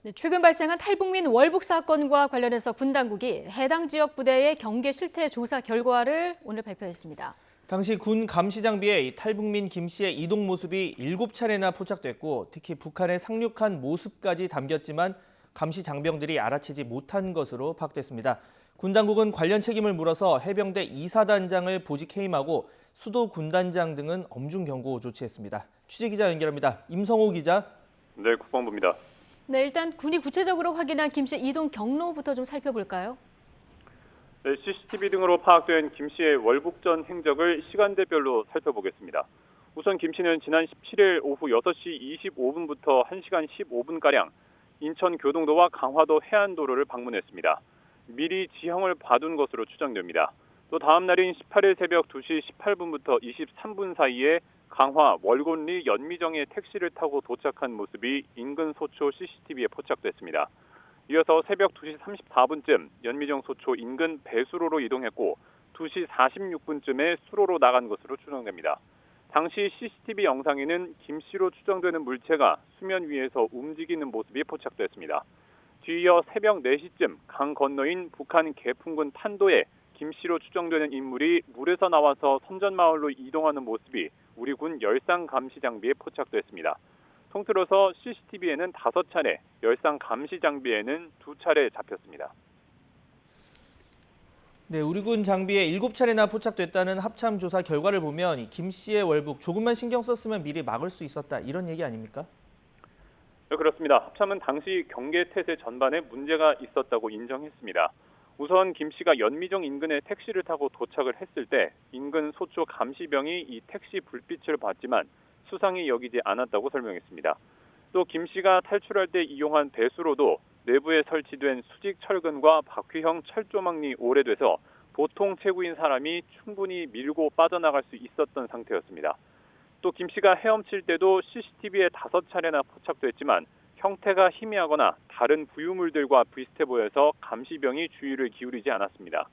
네, 최근 발생한 탈북민 월북 사건과 관련해서 군 당국이 해당 지역 부대의 경계 실태 조사 결과를 오늘 발표했습니다. 당시 군 감시 장비에 이 탈북민 김 씨의 이동 모습이 7차례나 포착됐고 특히 북한에 상륙한 모습까지 담겼지만 감시 장병들이 알아채지 못한 것으로 파악됐습니다. 군 당국은 관련 책임을 물어서 해병대 이사단장을 보직 해임하고 수도 군단장 등은 엄중 경고 조치했습니다. 취재기자 연결합니다. 임성호 기자. 네, 국방부입니다. 네, 일단 군이 구체적으로 확인한 김 씨 이동 경로부터 좀 살펴볼까요? 네, CCTV 등으로 파악된 김 씨의 월북 전 행적을 시간대별로 살펴보겠습니다. 우선 김 씨는 지난 17일 오후 6시 25분부터 1시간 15분가량 인천 교동도와 강화도 해안도로를 방문했습니다. 미리 지형을 봐둔 것으로 추정됩니다. 또 다음 날인 18일 새벽 2시 18분부터 23분 사이에 강화 월곤리 연미정에 택시를 타고 도착한 모습이 인근 소초 CCTV에 포착됐습니다. 이어서 새벽 2시 34분쯤 연미정 소초 인근 배수로로 이동했고 2시 46분쯤에 수로로 나간 것으로 추정됩니다. 당시 CCTV 영상에는 김 씨로 추정되는 물체가 수면 위에서 움직이는 모습이 포착됐습니다. 뒤이어 새벽 4시쯤 강 건너인 북한 개풍군 탄도에 김 씨로 추정되는 인물이 물에서 나와서 선전마을로 이동하는 모습이 우리 군 열상 감시 장비에 포착됐습니다. 통틀어서 CCTV에는 5차례, 열상 감시 장비에는 2차례 잡혔습니다. 네, 우리 군 장비에 7차례나 포착됐다는 합참 조사 결과를 보면 김 씨의 월북 조금만 신경 썼으면 미리 막을 수 있었다 이런 얘기 아닙니까? 네, 그렇습니다. 합참은 당시 경계 태세 전반에 문제가 있었다고 인정했습니다. 우선 김 씨가 연미정 인근에 택시를 타고 도착을 했을 때 인근 소초 감시병이 이 택시 불빛을 봤지만 수상히 여기지 않았다고 설명했습니다. 또 김 씨가 탈출할 때 이용한 배수로도 내부에 설치된 수직 철근과 바퀴형 철조망이 오래돼서 보통 체구인 사람이 충분히 밀고 빠져나갈 수 있었던 상태였습니다. 또 김 씨가 헤엄칠 때도 CCTV에 5차례나 포착됐지만 형태가 희미하거나 다른 부유물들과 비슷해 보여서 감시병이 주의를 기울이지 않았습니다.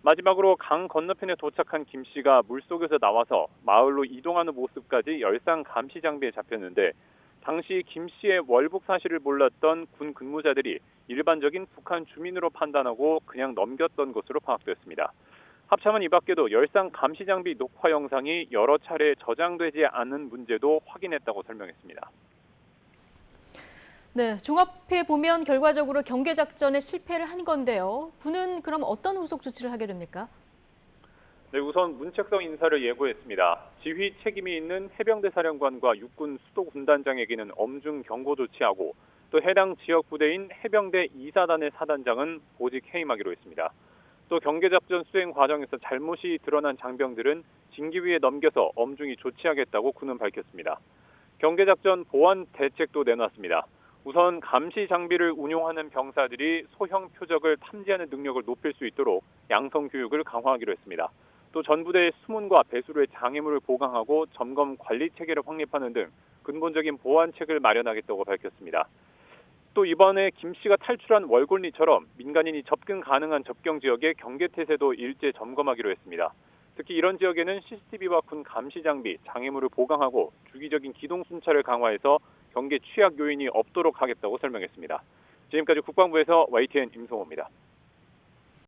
마지막으로 강 건너편에 도착한 김 씨가 물속에서 나와서 마을로 이동하는 모습까지 열상 감시 장비에 잡혔는데 당시 김 씨의 월북 사실을 몰랐던 군 근무자들이 일반적인 북한 주민으로 판단하고 그냥 넘겼던 것으로 파악됐습니다. 합참은 이 밖에도 열상 감시 장비 녹화 영상이 여러 차례 저장되지 않은 문제도 확인했다고 설명했습니다. 네, 종합해 보면 결과적으로 경계 작전에 실패를 한 건데요. 군은 그럼 어떤 후속 조치를 하게 됩니까? 네, 우선 문책성 인사를 예고했습니다. 지휘 책임이 있는 해병대 사령관과 육군 수도 군단장에게는 엄중 경고 조치하고 또 해당 지역 부대인 해병대 2사단의 사단장은 보직 해임하기로 했습니다. 또 경계작전 수행 과정에서 잘못이 드러난 장병들은 징계위에 넘겨서 엄중히 조치하겠다고 군은 밝혔습니다. 경계작전 보완 대책도 내놨습니다. 우선 감시 장비를 운용하는 병사들이 소형 표적을 탐지하는 능력을 높일 수 있도록 양성 교육을 강화하기로 했습니다. 또 전부대의 수문과 배수로의 장애물을 보강하고 점검 관리 체계를 확립하는 등 근본적인 보완책을 마련하겠다고 밝혔습니다. 또 이번에 김 씨가 탈출한 월곤리처럼 민간인이 접근 가능한 접경 지역의 경계태세도 일제 점검하기로 했습니다. 특히 이런 지역에는 CCTV와 군 감시 장비, 장애물을 보강하고 주기적인 기동 순찰을 강화해서 경계 취약 요인이 없도록 하겠다고 설명했습니다. 지금까지 국방부에서 YTN 임성호입니다.